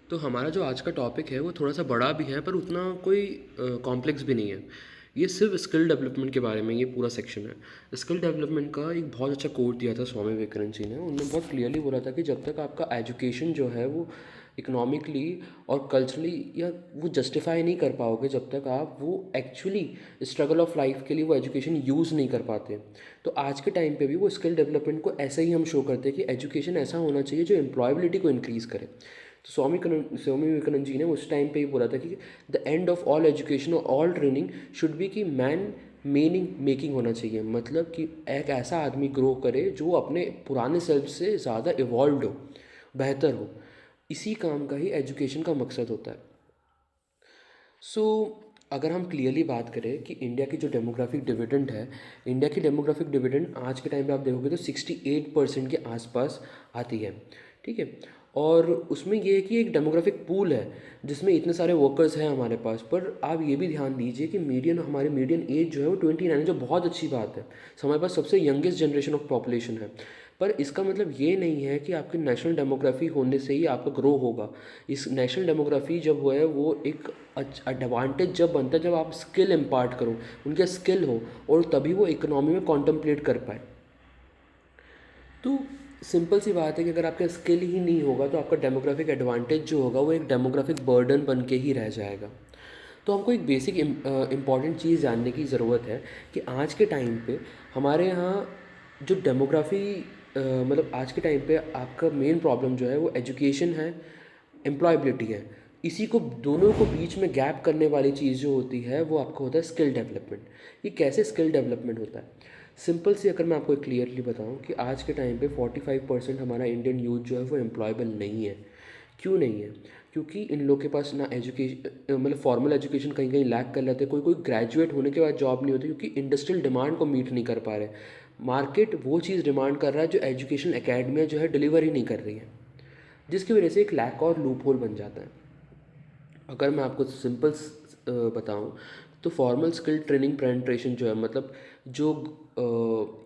तो हमारा जो आज का टॉपिक है वो थोड़ा-सा बड़ा भी है पर उतना कोई कॉम्प्लेक्स भी नहीं है। ये सिर्फ़ स्किल डेवलपमेंट के बारे में ये पूरा सेक्शन है। स्किल डेवलपमेंट का एक बहुत अच्छा कोट दिया था स्वामी विवेकानंद जी ने। उन्होंने बहुत क्लियरली बोला था कि जब तक आपका एजुकेशन जो है वो इकोनॉमिकली और कल्चरली या वो जस्टिफ़ाई नहीं कर पाओगे जब तक आप वो एक्चुअली स्ट्रगल ऑफ लाइफ़ के लिए वो एजुकेशन यूज़ नहीं कर पाते। तो आज के टाइम पे भी वो स्किल डेवलपमेंट को ऐसे ही हम शो करते हैं कि एजुकेशन ऐसा होना चाहिए जो एम्प्लॉयबिलिटी को इंक्रीज़ करे। तो स्वामी विवेकानंद जी ने उस टाइम पे ही बोला था कि the end of all education और ऑल ट्रेनिंग शुड बी कि मैन मीनिंग मेकिंग होना चाहिए। मतलब कि एक ऐसा आदमी ग्रो करे जो अपने पुराने सेल्फ से ज़्यादा इवॉल्व हो, बेहतर हो। इसी काम का ही एजुकेशन का मकसद होता है। सो अगर हम क्लियरली बात करें कि इंडिया की जो डेमोग्राफिक डिविडेंड है, इंडिया की डेमोग्राफिक डिविडेंड आज के टाइम पे आप देखोगे तो 68% के आसपास आती है। ठीक है। और उसमें ये है कि एक डेमोग्राफिक पूल है जिसमें इतने सारे वर्कर्स हैं हमारे पास, पर आप ये भी ध्यान दीजिए कि हमारे मीडियन एज जो है वो 29 है, जो बहुत अच्छी बात है। हमारे पास सबसे यंगेस्ट जनरेशन ऑफ पॉपुलेशन है। पर इसका मतलब ये नहीं है कि आपकी नेशनल डेमोग्राफी होने से ही आपका ग्रो होगा। इस नेशनल डेमोग्राफी जब वो है वो एक एडवांटेज जब बनता है जब आप स्किल इम्पार्ट करो, उनके स्किल हो, और तभी वो इकोनॉमी में कॉन्टम्पलेट कर पाए। तो सिंपल सी बात है कि अगर आपका स्किल ही नहीं होगा तो आपका डेमोग्राफिक एडवांटेज जो होगा वो एक डेमोग्राफिक बर्डन बन के ही रह जाएगा। तो हमको एक बेसिक इम्पॉर्टेंट चीज़ जानने की ज़रूरत है कि आज के टाइम पे हमारे यहाँ जो डेमोग्राफी मतलब आज के टाइम पे आपका मेन प्रॉब्लम जो है वो एजुकेशन है, एम्प्लॉयबिलिटी है। इसी को दोनों को बीच में गैप करने वाली चीज़ जो होती है वो आपका होता है स्किल डेवलपमेंट। ये कैसे स्किल डेवलपमेंट होता है? सिंपल सी अगर मैं आपको क्लियरली बताऊं कि आज के टाइम पे 45% हमारा इंडियन यूथ जो है वो एम्प्लॉयबल नहीं है। क्यों नहीं है? क्योंकि इन लोग के पास ना एजुकेशन मतलब फॉर्मल एजुकेशन कहीं कहीं लैक कर लेते हैं, कोई कोई ग्रेजुएट होने के बाद जॉब नहीं होती क्योंकि इंडस्ट्रियल डिमांड को मीट नहीं कर पा रहे। मार्केट वो चीज़ डिमांड कर रहा है जो एजुकेशन एकेडमियाँ जो है डिलीवर ही नहीं कर रही है, जिसकी वजह से एक लैक और लूप होल बन जाता है। अगर मैं आपको सिंपल बताऊं तो फॉर्मल स्किल ट्रेनिंग पेनिट्रेशन जो है, मतलब जो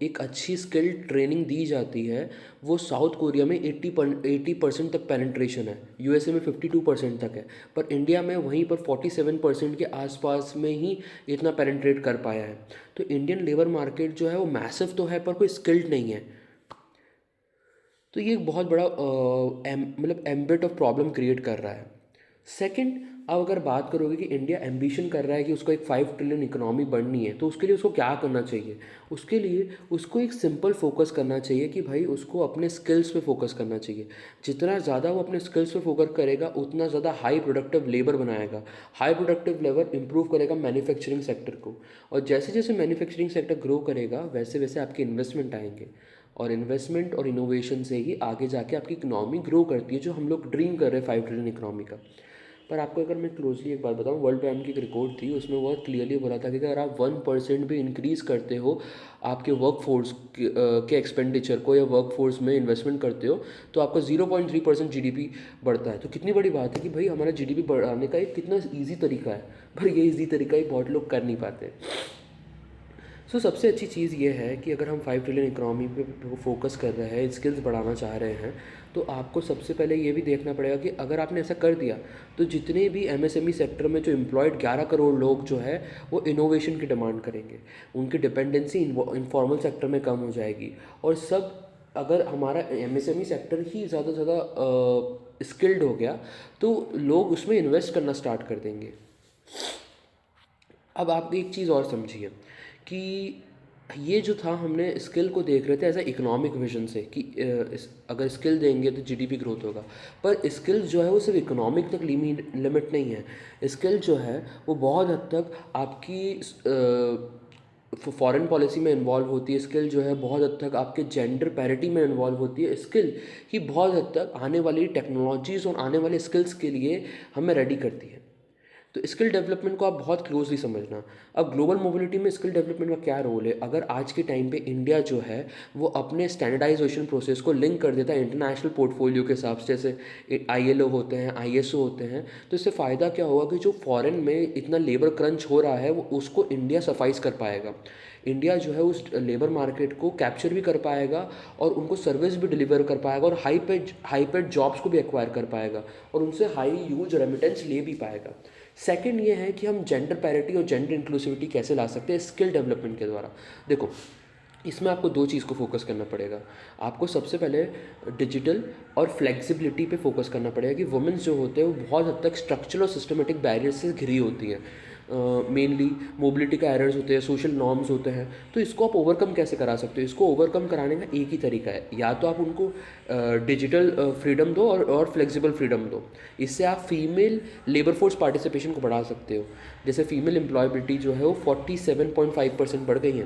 एक अच्छी स्किल ट्रेनिंग दी जाती है वो साउथ कोरिया में 80% तक पेनिट्रेशन है, यूएसए में 52% तक है, पर इंडिया में वहीं पर 47% के आसपास में ही इतना पेनिट्रेट कर पाया है। तो इंडियन लेबर मार्केट जो है वो मैसिव तो है पर कोई स्किल्ड नहीं है। तो ये एक बहुत बड़ा मतलब एम्बिट ऑफ प्रॉब्लम क्रिएट कर रहा है। सेकंड, अब अगर बात करोगे कि इंडिया एम्बिशन कर रहा है कि उसको एक 5 ट्रिलियन इकोनॉमी बननी है तो उसके लिए उसको क्या करना चाहिए? उसके लिए उसको एक सिंपल फोकस करना चाहिए कि भाई उसको अपने स्किल्स पे फोकस करना चाहिए। जितना ज़्यादा वो अपने स्किल्स पे फोकस करेगा उतना ज़्यादा हाई प्रोडक्टिव लेबर बनाएगा। हाई प्रोडक्टिव लेबर इंप्रूव करेगा मैन्युफैक्चरिंग सेक्टर को, और जैसे जैसे मैन्युफैक्चरिंग सेक्टर ग्रो करेगा वैसे वैसे आपके इन्वेस्टमेंट आएंगे, और इन्वेस्टमेंट और इनोवेशन से ही आगे जाके आपकी इकोनॉमी ग्रो करती है, जो हम लोग ड्रीम कर रहे हैं 5 ट्रिलियन इकोनॉमी का। पर आपको अगर मैं क्लोजली एक बात बताऊं, वर्ल्ड बैंक की एक रिपोर्ट थी उसमें बहुत क्लियरली बोला था कि अगर आप 1% भी इंक्रीज़ करते हो आपके वर्क फोर्स के एक्सपेंडिचर को, या वर्क फोर्स में इन्वेस्टमेंट करते हो, तो आपका 0.3% जीडीपी बढ़ता है। तो कितनी बड़ी बात है कि भाई हमारा जीडीपी बढ़ाने का एक कितना ईजी तरीका है, पर ये ईजी तरीका ही बहुत लोग कर नहीं पाते। सबसे अच्छी चीज़ ये है कि अगर हम 5 ट्रिलियन इकोनॉमी पे फोकस कर रहे हैं, स्किल्स बढ़ाना चाह रहे हैं, तो आपको सबसे पहले ये भी देखना पड़ेगा कि अगर आपने ऐसा कर दिया तो जितने भी एमएसएमई सेक्टर में जो एम्प्लॉयड 11 करोड़ लोग जो है वो इनोवेशन की डिमांड करेंगे, उनकी डिपेंडेंसी इनफॉर्मल सेक्टर में कम हो जाएगी। और सब अगर हमारा एमएसएमई सेक्टर ही ज़्यादा से ज़्यादा स्किल्ड हो गया तो लोग उसमें इन्वेस्ट करना स्टार्ट कर देंगे। अब आप एक चीज़ और समझिए कि ये जो था हमने स्किल को देख रहे थे एज ए इकोनॉमिक विजन से कि अगर स्किल देंगे तो जीडीपी ग्रोथ होगा, पर स्किल जो है वो सिर्फ इकोनॉमिक तक लिमिट नहीं है। स्किल जो है वो बहुत हद तक आपकी फॉरेन पॉलिसी में इन्वॉल्व होती है। स्किल जो है बहुत हद तक आपके जेंडर पैरिटी में इन्वॉल्व होती है। स्किल ही बहुत हद तक आने वाली टेक्नोलॉजीज़ और आने वाले स्किल्स के लिए हमें रेडी करती है। तो स्किल डेवलपमेंट को आप बहुत क्लोजली समझना। अब ग्लोबल मोबिलिटी में स्किल डेवलपमेंट का क्या रोल है? अगर आज के टाइम पे इंडिया जो है वो अपने स्टैंडर्डाइजेशन प्रोसेस को लिंक कर देता है इंटरनेशनल पोर्टफोलियो के हिसाब से, जैसे आईएलओ होते हैं, आईएसओ होते हैं, तो इससे फ़ायदा क्या होगा कि जो फॉरेन में इतना लेबर क्रंच हो रहा है वो उसको इंडिया सफाइस कर पाएगा। इंडिया जो है उस लेबर मार्केट को कैप्चर भी कर पाएगा और उनको सर्विस भी डिलीवर कर पाएगा और हाई पेड जॉब्स को भी एक्वायर कर पाएगा और उनसे हाई यूज रेमिटेंस ले भी पाएगा। सेकंड ये है कि हम जेंडर पैरिटी और जेंडर इंक्लूसिविटी कैसे ला सकते हैं स्किल डेवलपमेंट के द्वारा। देखो, इसमें आपको दो चीज़ को फोकस करना पड़ेगा। आपको सबसे पहले डिजिटल और फ्लेक्सिबिलिटी पे फोकस करना पड़ेगा कि वुमेन्स जो होते हैं वो बहुत हद तक स्ट्रक्चरल और सिस्टमेटिक बैरियर से घिरी होती हैं। मेनली मोबिलिटी का एरर्स होते हैं, सोशल नॉर्म्स होते हैं। तो इसको आप ओवरकम कैसे करा सकते हो? इसको ओवरकम कराने का एक ही तरीका है, या तो आप उनको डिजिटल फ्रीडम दो और फ्लेक्सिबल फ्रीडम दो। इससे आप फीमेल लेबर फोर्स पार्टिसिपेशन को बढ़ा सकते हो। जैसे फीमेल एम्प्लॉयबिलिटी जो है वो 47.5% बढ़ गई है।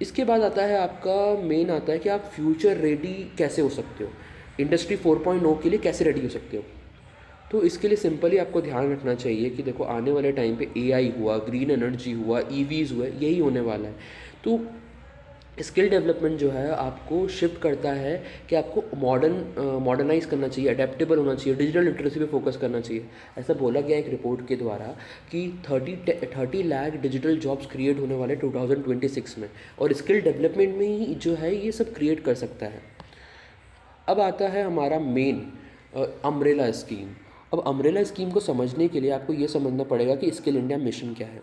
इसके बाद आता है आपका मेन आता है कि आप फ्यूचर रेडी कैसे हो सकते हो, इंडस्ट्री 4.0 के लिए कैसे रेडी हो सकते हो। तो इसके लिए सिंपली आपको ध्यान रखना चाहिए कि देखो, आने वाले टाइम पे एआई हुआ, ग्रीन एनर्जी हुआ, ईवीज़ हुआ, यही होने वाला है। तो स्किल डेवलपमेंट जो है आपको शिफ्ट करता है कि आपको मॉडर्नाइज करना चाहिए, अडेप्टेबल होना चाहिए, डिजिटल लिटरेसी पे फोकस करना चाहिए। ऐसा बोला गया एक रिपोर्ट के द्वारा कि 30 लाख डिजिटल जॉब्स क्रिएट होने वाले 2026 में, और स्किल डेवलपमेंट में ही जो है ये सब क्रिएट कर सकता है। अब आता है हमारा मेन अम्ब्रेला स्कीम। अब अम्ब्रेला स्कीम को समझने के लिए आपको ये समझना पड़ेगा कि स्किल इंडिया मिशन क्या है।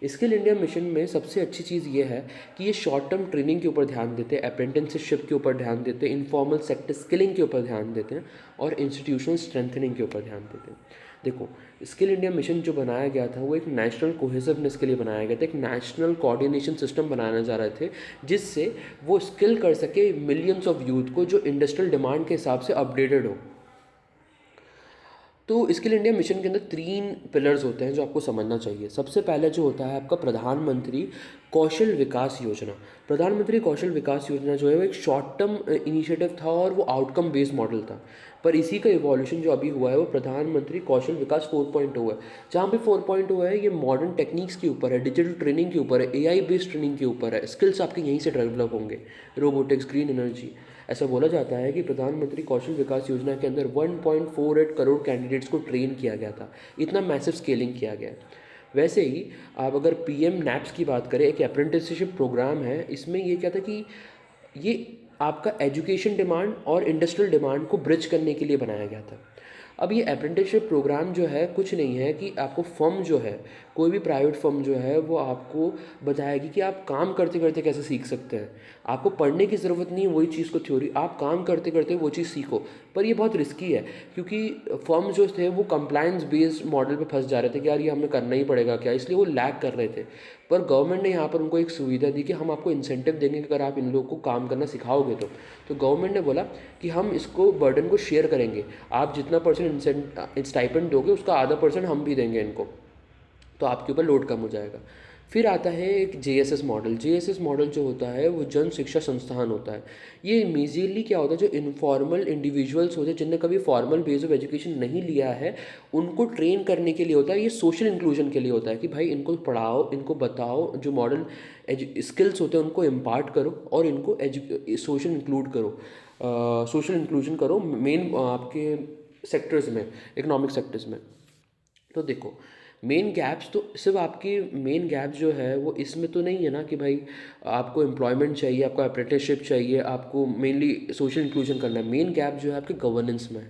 स्किल इंडिया मिशन में सबसे अच्छी चीज़ ये है कि ये शॉर्ट टर्म ट्रेनिंग के ऊपर ध्यान देते हैं, अप्रेंटिसशिप के ऊपर ध्यान देते हैं, इनफॉर्मल सेक्टर स्किलिंग के ऊपर ध्यान देते हैं और इंस्टीट्यूशनल स्ट्रेंथनिंग के ऊपर ध्यान देते हैं। देखो, स्किल इंडिया मिशन जो बनाया गया था वो एक नेशनल कोहेसिवनेस के लिए बनाया गया था, एक नेशनल कोऑर्डिनेशन सिस्टम बनाना जा रहे थे जिससे वो स्किल कर सके मिलियंस ऑफ यूथ को जो इंडस्ट्रियल डिमांड के हिसाब से अपडेटेड हो। तो स्किल इंडिया मिशन के अंदर 3 पिलर्स होते हैं जो आपको समझना चाहिए। सबसे पहले जो होता है आपका प्रधानमंत्री कौशल विकास योजना। प्रधानमंत्री कौशल विकास योजना जो है वो एक शॉर्ट टर्म इनिशिएटिव था और वो आउटकम बेस्ड मॉडल था, पर इसी का इवोल्यूशन जो अभी हुआ है वो प्रधानमंत्री कौशल विकास 4.0 है। जहाँ पे 4.0 है ये मॉडर्न टेक्निक्स के ऊपर है, डिजिटल ट्रेनिंग के ऊपर है, एआई बेस्ड ट्रेनिंग के ऊपर है, स्किल्स आपके यहीं से डेवलप होंगे, रोबोटिक्स, ग्रीन एनर्जी। ऐसा बोला जाता है कि प्रधानमंत्री कौशल विकास योजना के अंदर 1.48 करोड़ कैंडिडेट्स को ट्रेन किया गया था। इतना मैसिव स्केलिंग किया गया है। वैसे ही आप अगर पीएम नैप्स की बात करें, एक अप्रेंटिसशिप प्रोग्राम है, इसमें ये क्या था कि ये आपका एजुकेशन डिमांड और इंडस्ट्रियल डिमांड को ब्रिज करने के लिए बनाया गया था। अब ये अप्रेंटिसशिप प्रोग्राम जो है कुछ नहीं है कि आपको फर्म जो है, कोई भी प्राइवेट फर्म जो है वो आपको बताएगी कि आप काम करते करते कैसे सीख सकते हैं। आपको पढ़ने की ज़रूरत नहीं है वही चीज़ को थ्योरी, आप काम करते करते वो चीज़ सीखो। पर ये बहुत रिस्की है क्योंकि फर्म जो थे वो कंप्लायंस बेस्ड मॉडल पे फंस जा रहे थे कि यार ये हमें करना ही पड़ेगा क्या, इसलिए वो लैग कर रहे थे। पर गवर्नमेंट ने यहाँ पर उनको एक सुविधा दी कि हम आपको इंसेंटिव देंगे कि अगर आप इन लोगों को काम करना सिखाओगे तो गवर्नमेंट ने बोला कि हम इसको बर्डन को शेयर करेंगे, आप जितना परसेंट स्टाइपेंड दोगे उसका आधा परसेंट हम भी देंगे इनको, तो आपके ऊपर लोड कम हो जाएगा। फिर आता है एक जेएसएस मॉडल। जेएसएस मॉडल जो होता है वो जन शिक्षा संस्थान होता है। ये मेजरली क्या होता है, जो इनफॉर्मल इंडिविजुअल्स होते हैं जिनने कभी फॉर्मल बेस ऑफ एजुकेशन नहीं लिया है उनको ट्रेन करने के लिए होता है। ये सोशल इंक्लूजन के लिए होता है कि भाई इनको पढ़ाओ, इनको बताओ, जो मॉडर्न स्किल्स होते हैं उनको इम्पार्ट करो और इनको सोशल इंक्लूड करो, सोशल इंक्लूजन करो मेन आपके सेक्टर्स में, इकोनॉमिक सेक्टर्स में। तो देखो, मेन गैप्स तो सिर्फ आपकी मेन गैप जो है वो इसमें तो नहीं है ना कि भाई आपको एम्प्लॉयमेंट चाहिए, आपको अप्रेंटिसशिप चाहिए, आपको मेनली सोशल इंक्लूजन करना है। मेन गैप जो है आपके गवर्नेंस में है।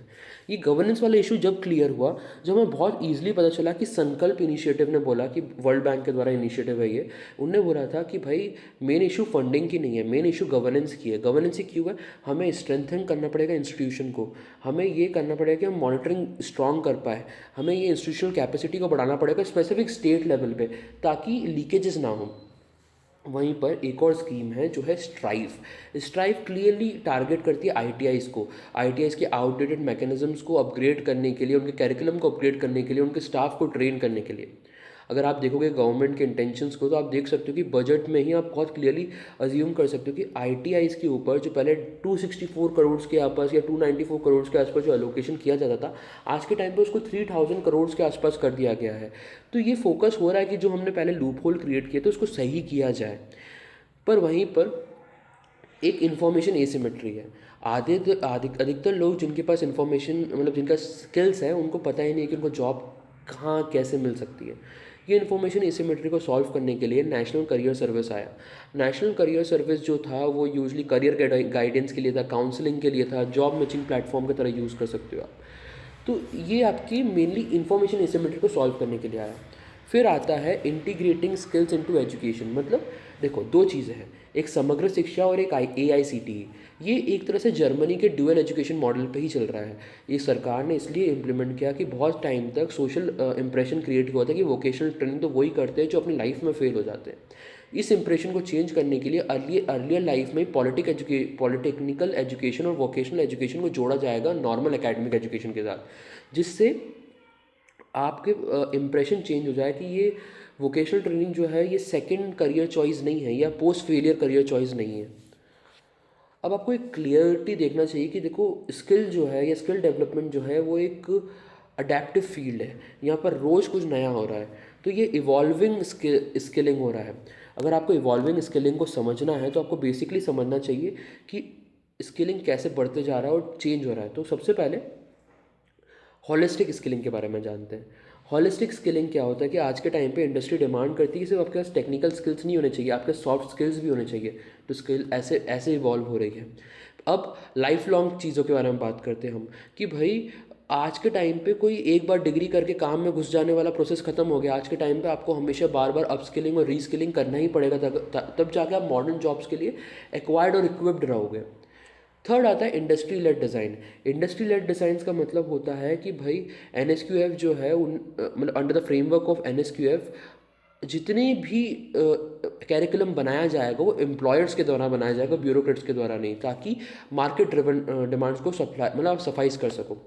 ये गवर्नेंस वाला इशू जब क्लियर हुआ, जब हमें बहुत ईजिली पता चला कि संकल्प इनिशिएटिव ने बोला कि वर्ल्ड बैंक के द्वारा इनिशिएटिव है ये, उनने बोला था कि भाई मेन इशू फंडिंग की नहीं है, मेन इशू गवर्नेंस की है। गवर्नेंस ही क्यों है, हमें स्ट्रेंथन करना पड़ेगा इंस्टीट्यूशन को, हमें ये करना पड़ेगा कि हम मॉनिटरिंग स्ट्रॉन्ग कर पाए, हमें ये इंस्टीट्यूशनल कैपेसिटी को बढ़ाना पड़ेगा स्पेसिफिक स्टेट लेवल पे ताकि लीकेजेस ना हो। वहीं पर एक और स्कीम है जो है स्ट्राइव। स्ट्राइव क्लियरली टारगेट करती है आईटीआईज़ को, आईटीआईज़ के आउटडेटेड मैकेनिज्म्स को अपग्रेड करने के लिए, उनके कैरिकुलम को अपग्रेड करने के लिए, उनके स्टाफ को ट्रेन करने के लिए। अगर आप देखोगे गवर्नमेंट के इंटेंशंस को तो आप देख सकते हो कि बजट में ही आप बहुत क्लियरली अज्यूम कर सकते हो कि आईटीआईज़ के ऊपर जो पहले 264 करोड़ के आसपास या 294 करोड़ के आसपास जो एलोकेशन किया जाता था, आज के टाइम पे उसको 3000 करोड़ के आसपास कर दिया गया है। तो ये फोकस हो रहा है कि जो हमने पहले लूप होल क्रिएट किए थे उसको सही किया जाए। पर वहीं पर एक इन्फॉर्मेशन एसिमेट्री है। अधिकतर लोग जिनके पास इन्फॉर्मेशन मतलब जिनका स्किल्स है उनको पता ही नहीं कि उनको जॉब कहाँ कैसे मिल सकती है। ये इन्फॉर्मेशन एसिमेट्री को सॉल्व करने के लिए नेशनल करियर सर्विस आया। नेशनल करियर सर्विस जो था वो यूजली करियर गाइडेंस के लिए था, काउंसलिंग के लिए था, जॉब मैचिंग प्लेटफॉर्म की तरह यूज़ कर सकते हो आप। तो ये आपकी मेनली इन्फॉर्मेशन एसिमेट्री को सॉल्व करने के लिए आया। फिर आता है इंटीग्रेटिंग स्किल्स इनटू एजुकेशन। मतलब देखो दो चीज़ें हैं, एक समग्र शिक्षा और एक AICTE। ये एक तरह से जर्मनी के ड्यूअल एजुकेशन मॉडल पे ही चल रहा है। ये सरकार ने इसलिए इम्प्लीमेंट किया कि बहुत टाइम तक सोशल इंप्रेशन क्रिएट हुआ था कि वोकेशनल ट्रेनिंग तो वही करते हैं जो अपनी लाइफ में फेल हो जाते हैं। इस इंप्रेशन को चेंज करने के लिए अर्लियर लाइफ में पॉलिटेक्निकल एजुकेशन और वोकेशनल एजुकेशन को जोड़ा जाएगा नॉर्मल एकेडमिक एजुकेशन के साथ, जिससे आपके इम्प्रेशन चेंज हो जाए कि ये वोकेशनल ट्रेनिंग जो है ये सेकंड करियर चॉइस नहीं है या पोस्ट फेलियर करियर चॉइस नहीं है। अब आपको एक क्लियरिटी देखना चाहिए कि देखो स्किल जो है या स्किल डेवलपमेंट जो है वो एक अडेप्टिव फील्ड है। यहाँ पर रोज़ कुछ नया हो रहा है, तो ये इवॉल्विंग स्किलिंग हो रहा है। अगर आपको इवॉल्विंग स्किलिंग को समझना है तो आपको बेसिकली समझना चाहिए कि स्किलिंग कैसे बढ़ते जा रहा है और चेंज हो रहा है। तो सबसे पहले हॉलिस्टिक स्किलिंग के बारे में जानते हैं। हॉलिस्टिक स्किलिंग क्या होता है कि आज के टाइम पे इंडस्ट्री डिमांड करती है कि सिर्फ आपके पास टेक्निकल स्किल्स नहीं होने चाहिए, आपके सॉफ्ट स्किल्स भी होने चाहिए। तो स्किल ऐसे ऐसे इवॉल्व हो रही है। अब लाइफ लॉन्ग चीज़ों के बारे में बात करते हैं हम कि भाई आज के टाइम पे कोई एक बार डिग्री करके काम में घुस जाने वाला प्रोसेस खत्म हो गया। आज के टाइम पे आपको हमेशा बार बार अपस्किलिंग और रीस्किलिंग करना ही पड़ेगा, तब जाके आप मॉडर्न जॉब्स के लिए एक्वायर्ड और इक्विप्ड रहोगे। थर्ड आता है industry led design. Industry led designs का मतलब होता है कि भाई NSQF जो है मतलब under the framework of NSQF जितनी भी कैरिकुलम बनाया जाएगा वो एम्प्लॉयर्स के द्वारा बनाया जाएगा, ब्यूरोक्रेट्स के द्वारा नहीं, ताकि मार्केट ड्रिवन डिमांड्स को मतलब आप सफाइज कर सको।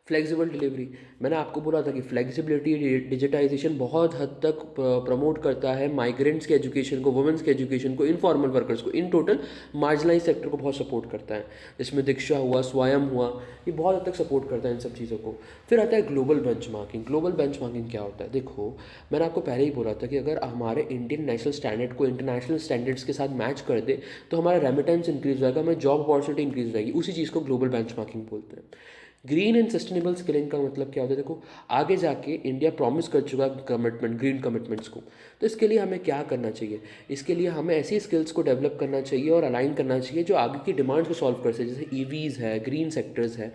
फ्लेक्सिबल डिलीवरी, मैंने आपको बोला था कि फ्लेक्सिबिलिटी डिजिटाइजेशन बहुत हद तक प्रमोट करता है माइग्रेंट्स के एजुकेशन को, वुमेंस के एजुकेशन को, इनफॉर्मल वर्कर्स को, इन टोटल मार्जिनलाइज सेक्टर को बहुत सपोर्ट करता है। इसमें दीक्षा हुआ, स्वयं हुआ, ये बहुत हद तक सपोर्ट करता है इन सब चीज़ों को। फिर आता है ग्लोबल बेंचमार्किंग। ग्लोबल बेंचमार्किंग क्या होता है? देखो मैंने आपको पहले ही बोला था कि अगर हमारे इंडियन नेशनल स्टैंडर्ड को इंटरनेशनल स्टैंडर्ड्स के साथ मैच कर दे तो हमारा रेमिटेंस इंक्रीज हो जाएगा, हमें जॉब अपॉर्चुनिटी इंक्रीज हो जाएगी। उसी चीज़ को ग्लोबल बेंचमार्किंग बोलते हैं। ग्रीन एंड सस्टेनेबल स्किलिंग का मतलब क्या होता है? देखो आगे जाके इंडिया प्रॉमिस कर चुका है कमिटमेंट, ग्रीन कमिटमेंट्स को। तो इसके लिए हमें क्या करना चाहिए? इसके लिए हमें ऐसी स्किल्स को डेवलप करना चाहिए और अलाइन करना चाहिए जो आगे की डिमांड्स को सॉल्व कर सके, जैसे EVs है, ग्रीन सेक्टर्स है,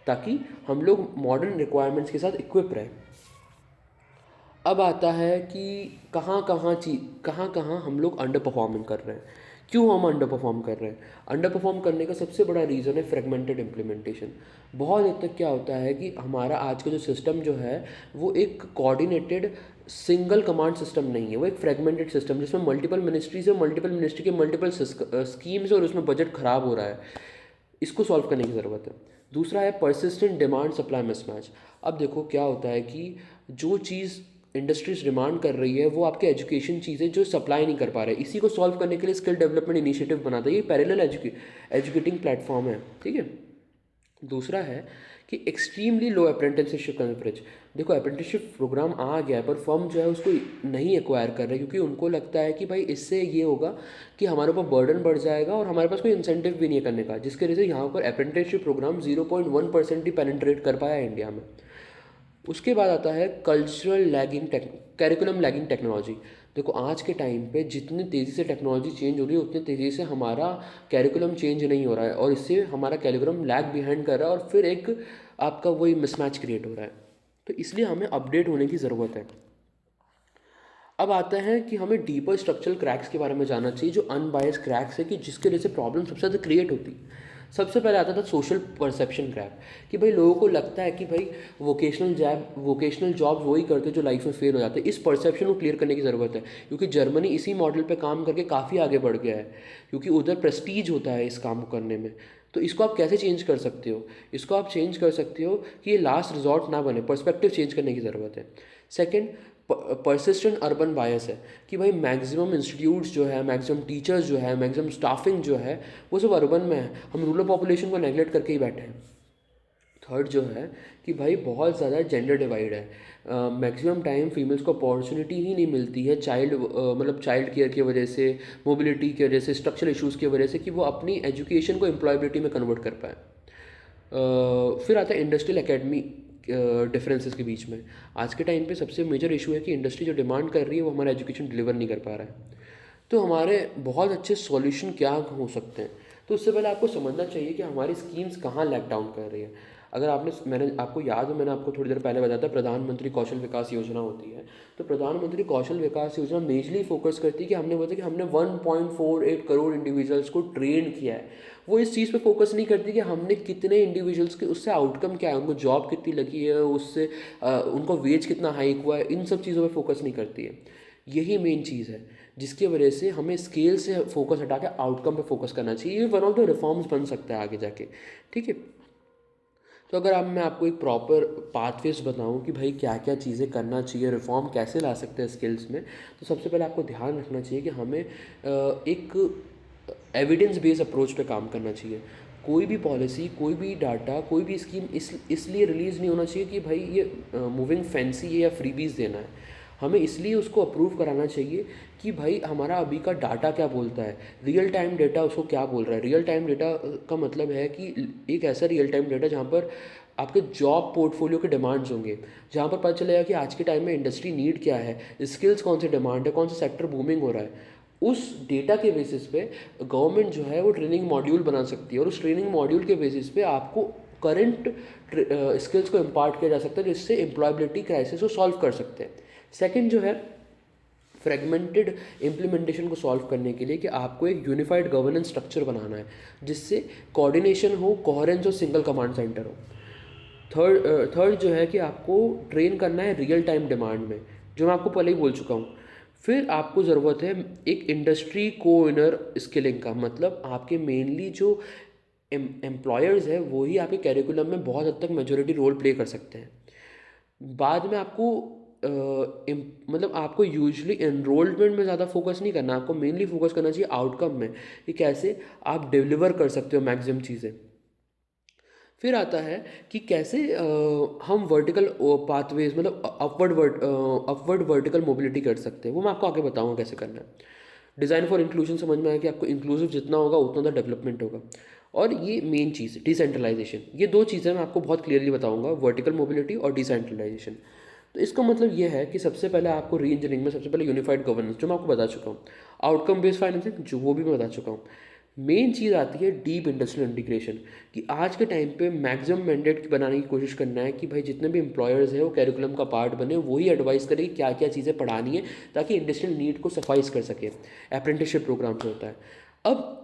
ताकि हम लोग मॉडर्न रिक्वायरमेंट्स के साथ इक्विप रहें। अब आता है कि कहाँ कहाँ हम लोग अंडर परफॉर्मिंग कर रहे हैं, क्यों हम अंडर परफॉर्म कर रहे हैं। अंडर परफॉर्म करने का सबसे बड़ा रीज़न है फ्रेगमेंटेड इम्प्लीमेंटेशन। बहुत हद तक क्या होता है कि हमारा आज का जो सिस्टम जो है वो एक कोऑर्डिनेटेड सिंगल कमांड सिस्टम नहीं है, वो एक फ्रेगमेंटेड सिस्टम जिसमें मल्टीपल मिनिस्ट्रीज है, मल्टीपल मिनिस्ट्री के मल्टीपल स्कीम्स और उसमें बजट ख़राब हो रहा है। इसको सॉल्व करने की ज़रूरत है। दूसरा है परसिस्टेंट डिमांड सप्लाई मिसमैच। अब देखो क्या होता है कि जो चीज़ इंडस्ट्रीज डिमांड कर रही है वो आपके एजुकेशन चीज़ें जो सप्लाई नहीं कर पा रहे, इसी को सॉल्व करने के लिए स्किल डेवलपमेंट इनिशिएटिव बनाता है। ये पैरेलल एजुकेटिंग प्लेटफॉर्म है, ठीक है। दूसरा है कि एक्सट्रीमली लो अप्रेंटिसशिप कवरेज। देखो अप्रेंटिसशिप प्रोग्राम आ गया है पर फर्म जो है उसको नहीं एक्वायर कर रहे, क्योंकि उनको लगता है कि भाई इससे ये होगा कि हमारे ऊपर बर्डन बढ़ जाएगा और हमारे पास कोई इंसेंटिव भी नहीं है करने का, जिसके वजह से यहाँ पर अप्रेंटिसशिप प्रोग्राम 0.1% ही पेनिट्रेट कर पाया इंडिया में। उसके बाद आता है कैरिकुलम लैगिंग टेक्नोलॉजी। देखो आज के टाइम पे जितनी तेज़ी से टेक्नोलॉजी चेंज हो रही है उतनी तेज़ी से हमारा कैरिकुलम चेंज नहीं हो रहा है और इससे हमारा कैरिकुलम लैग बिहाइंड कर रहा है और फिर एक आपका वही मिसमैच क्रिएट हो रहा है। तो इसलिए हमें अपडेट होने की ज़रूरत है। अब आता है कि हमें डीपर स्ट्रक्चरल क्रैक्स के बारे में जानना चाहिए, जो अनबायस्ड क्रैक्स है कि जिसके वजह से प्रॉब्लम सबसे ज़्यादा क्रिएट होती है। सबसे पहले आता था सोशल परसेप्शन क्रैक, कि भाई लोगों को लगता है कि भाई वोकेशनल जॉब वही करते जो लाइफ में फेल हो जाते हैं। इस परसेप्शन को क्लियर करने की ज़रूरत है, क्योंकि जर्मनी इसी मॉडल पे काम करके काफ़ी आगे बढ़ गया है, क्योंकि उधर प्रेस्टीज होता है इस काम को करने में। तो इसको आप कैसे चेंज कर सकते हो? इसको आप चेंज कर सकते हो कि ये लास्ट रिजॉर्ट ना बने, पर्सपेक्टिव चेंज करने की ज़रूरत है। सेकेंड, परसिस्टेंट अर्बन बायस है कि भाई मैक्सिमम इंस्टीट्यूट्स जो है, मैक्सिमम टीचर्स जो है, मैक्सिमम स्टाफिंग जो है वो सब अर्बन में है, हम रूरल पॉपुलेशन को नेगलेक्ट करके ही बैठे हैं। थर्ड जो है कि भाई बहुत ज़्यादा जेंडर डिवाइड है, मैक्सिमम टाइम फीमेल्स को अपॉर्चुनिटी ही नहीं मिलती है चाइल्ड केयर की वजह से, मोबिलिटी की वजह से, स्ट्रक्चरल इश्यूज़ की वजह से, कि वो अपनी एजुकेशन को एम्प्लॉयबिलिटी में कन्वर्ट कर पाए। फिर आता है इंडस्ट्रियल डिफरेंसेस के बीच में। आज के टाइम पे सबसे मेजर इशू है कि इंडस्ट्री जो डिमांड कर रही है वो हमारा एजुकेशन डिलीवर नहीं कर पा रहा है। तो हमारे बहुत अच्छे सॉल्यूशन क्या हो सकते हैं, तो उससे पहले आपको समझना चाहिए कि हमारी स्कीम्स कहाँ लैग डाउन कर रही है। अगर मैंने आपको याद हो, मैंने आपको थोड़ी देर पहले बताया था प्रधानमंत्री कौशल विकास योजना होती है। तो प्रधानमंत्री कौशल विकास योजना मेजरली फोकस करती है कि हमने बोला कि हमने 1.48 करोड़ इंडिविजुअल्स को ट्रेन किया है। वो इस चीज़ पे फोकस नहीं करती कि हमने कितने इंडिविजुअल्स के उससे आउटकम क्या है, उनको जॉब कितनी लगी है, उससे उनको वेज कितना हाइक हुआ है, इन सब चीज़ों पे फोकस नहीं करती है। यही मेन चीज़ है जिसकी वजह से हमें स्केल से फोकस हटा के आउटकम पे फोकस करना चाहिए। ये वन ऑफ द रिफॉर्म्स बन सकता है आगे जाके, ठीक है। तो अगर मैं आपको एक प्रॉपर पाथवेज बताऊं कि भाई क्या क्या चीज़ें करना चाहिए, रिफॉर्म कैसे ला सकते हैं स्किल्स में, तो सबसे पहले आपको ध्यान रखना चाहिए कि हमें एक एविडेंस बेस्ड अप्रोच पे काम करना चाहिए। कोई भी पॉलिसी, कोई भी डाटा, कोई भी स्कीम इसलिए रिलीज़ नहीं होना चाहिए कि भाई ये मूविंग फैंसी है या फ्रीबीज देना है। हमें इसलिए उसको अप्रूव कराना चाहिए कि भाई हमारा अभी का डाटा क्या बोलता है, रियल टाइम डेटा उसको क्या बोल रहा है। रियल टाइम डेटा का मतलब है कि एक ऐसा रियल टाइम डेटा जहाँ पर आपके जॉब पोर्टफोलियो के डिमांड्स होंगे, जहाँ पर पता चलेगा कि आज के टाइम में इंडस्ट्री नीड क्या है, स्किल्स कौन से डिमांड है, कौन सा सेक्टर बूमिंग हो रहा है। उस डेटा के बेसिस पे गवर्नमेंट जो है वो ट्रेनिंग मॉड्यूल बना सकती है, और उस ट्रेनिंग मॉड्यूल के बेसिस पे आपको करंट स्किल्स को इम्पार्ट किया जा सकता है, जिससे एम्प्लॉयबिलिटी क्राइसिस को सॉल्व कर सकते हैं। सेकंड जो है फ्रेगमेंटेड इम्प्लीमेंटेशन को सॉल्व करने के लिए कि आपको एक यूनिफाइड गवर्नेंस स्ट्रक्चर बनाना है जिससे कोऑर्डिनेशन हो, कोहेरेंस हो, सिंगल कमांड सेंटर हो। थर्ड जो है कि आपको ट्रेन करना है रियल टाइम डिमांड में, जो मैं आपको पहले ही बोल चुका हूँ। फिर आपको ज़रूरत है एक इंडस्ट्री को इनर स्किलिंग का, मतलब आपके मेनली जो एम्प्लॉयर्स है वही आपके कैरिकुलम में बहुत हद तक मेजोरिटी रोल प्ले कर सकते हैं। बाद में आपको मतलब आपको यूजुअली एनरोलमेंट में ज़्यादा फोकस नहीं करना, आपको मेनली फोकस करना चाहिए आउटकम में कि कैसे आप डिलीवर कर सकते हो मैक्सिमम चीज़ें। फिर आता है कि कैसे हम वर्टिकल पाथवेज मतलब अपवर्ड वर्टिकल मोबिलिटी कर सकते हैं, वो मैं आपको आगे बताऊंगा कैसे करना है। डिज़ाइन फॉर इंक्लूजन समझ में आया कि आपको इंक्लूसिव जितना होगा उतना ज़्यादा डेवलपमेंट होगा। और ये मेन चीज़ डिसेंट्रलाइजेशन, ये दो चीज़ें मैं आपको बहुत क्लियरली बताऊंगा, वर्टिकल मोबिलिटी और डिसेंट्रलाइजेशन। तो इसका मतलब ये है कि सबसे पहले आपको री इंजीनियरिंग में सबसे पहले यूनिफाइड गवर्नेंस, जो मैं आपको बता चुका हूँ, आउटकम बेस्ड फाइनेंसिंग, जो वो भी मैं बता चुका हूँ। मेन चीज़ आती है डीप इंडस्ट्रियल इंटीग्रेशन, कि आज के टाइम पे मैक्सिमम मैंडेट बनाने की कोशिश करना है कि भाई जितने भी एम्प्लॉयर्स हैं वो कैरिकुलम का पार्ट बने, वही एडवाइस करें कि क्या क्या चीज़ें पढ़ानी है ताकि इंडस्ट्रियल नीड को सफाइस कर सके। अप्रेंटिसशिप प्रोग्राम से होता है।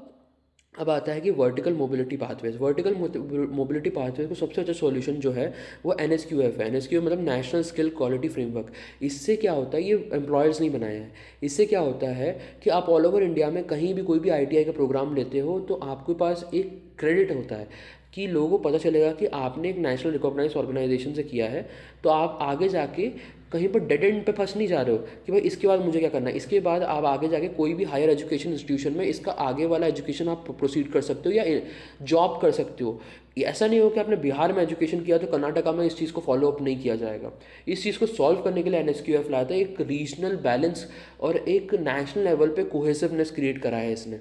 अब आता है कि vertical mobility pathways. Vertical mobility pathways को सबसे अच्छा सॉल्यूशन जो है वो NSQF है। NSQF मतलब नेशनल स्किल क्वालिटी फ्रेमवर्क। इससे क्या होता है, ये एम्प्लॉयर्स नहीं बनाया है। इससे क्या होता है कि आप ऑल ओवर इंडिया में कहीं भी कोई भी ITI का प्रोग्राम लेते हो तो आपके पास एक क्रेडिट होता है कि लोगों को पता चलेगा कि आपने एक नेशनल रिकॉग्नाइज ऑर्गेनाइजेशन से किया है, तो आप आगे जाके कहीं पर डेड एंड पे फंस नहीं जा रहे हो कि भाई इसके बाद मुझे क्या करना है। इसके बाद आप आगे जाके कोई भी हायर एजुकेशन इंस्टीट्यूशन में इसका आगे वाला एजुकेशन आप प्रोसीड कर सकते हो या जॉब कर सकते हो। ऐसा नहीं हो कि आपने बिहार में एजुकेशन किया तो कर्नाटका में इस चीज़ को फॉलो अप नहीं किया जाएगा। इस चीज़ को सॉल्व करने के लिए NSQF लाया था, एक रीजनल बैलेंस और एक नेशनल लेवल पे कोहेसिवनेस क्रिएट करा है इसने।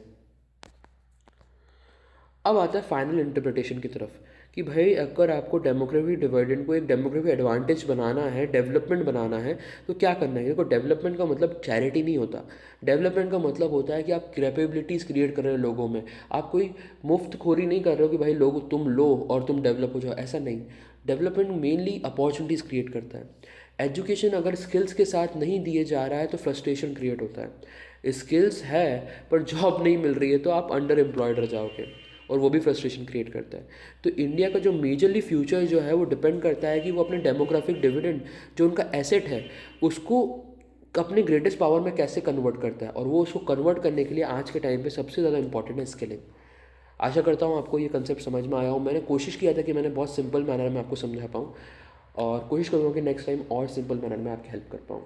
अब आता है फाइनल इंटरप्रिटेशन की तरफ कि भाई अगर आपको डेमोग्राफिक डिविडेंड को एक डेमोग्राफिक एडवांटेज बनाना है, डेवलपमेंट बनाना है, तो क्या करना है। देखो डेवलपमेंट का मतलब चैरिटी नहीं होता। डेवलपमेंट का मतलब होता है कि आप कैपेबिलिटीज़ क्रिएट कर रहे हो लोगों में। आप कोई मुफ्त खोरी नहीं कर रहे हो कि भाई लोग तुम लो और तुम डेवलप हो जाओ, ऐसा नहीं। डेवलपमेंट मेनली अपॉर्चुनिटीज़ क्रिएट करता है। एजुकेशन अगर स्किल्स के साथ नहीं दिए जा रहा है तो फ्रस्ट्रेशन क्रिएट होता है। स्किल्स है पर जॉब नहीं मिल रही है तो आप अंडर एम्प्लॉयड रह जाओगे, और वो भी फ्रस्ट्रेशन क्रिएट करता है। तो इंडिया का जो मेजरली फ्यूचर जो है वो डिपेंड करता है कि वो अपने डेमोग्राफिक डिविडेंड जो उनका एसेट है उसको अपने ग्रेटेस्ट पावर में कैसे कन्वर्ट करता है, और वो उसको कन्वर्ट करने के लिए आज के टाइम पे सबसे ज़्यादा इंपॉर्टेंट है स्किलिंग। आशा करता हूँ आपको ये कंसेप्ट समझ में आया हो। मैंने कोशिश किया था कि मैंने बहुत सिंपल मैनर में आपको समझा पाऊँ, और कोशिश करूँगा कि नेक्स्ट टाइम और सिंपल मैनर में आपकी हेल्प कर पाऊँ।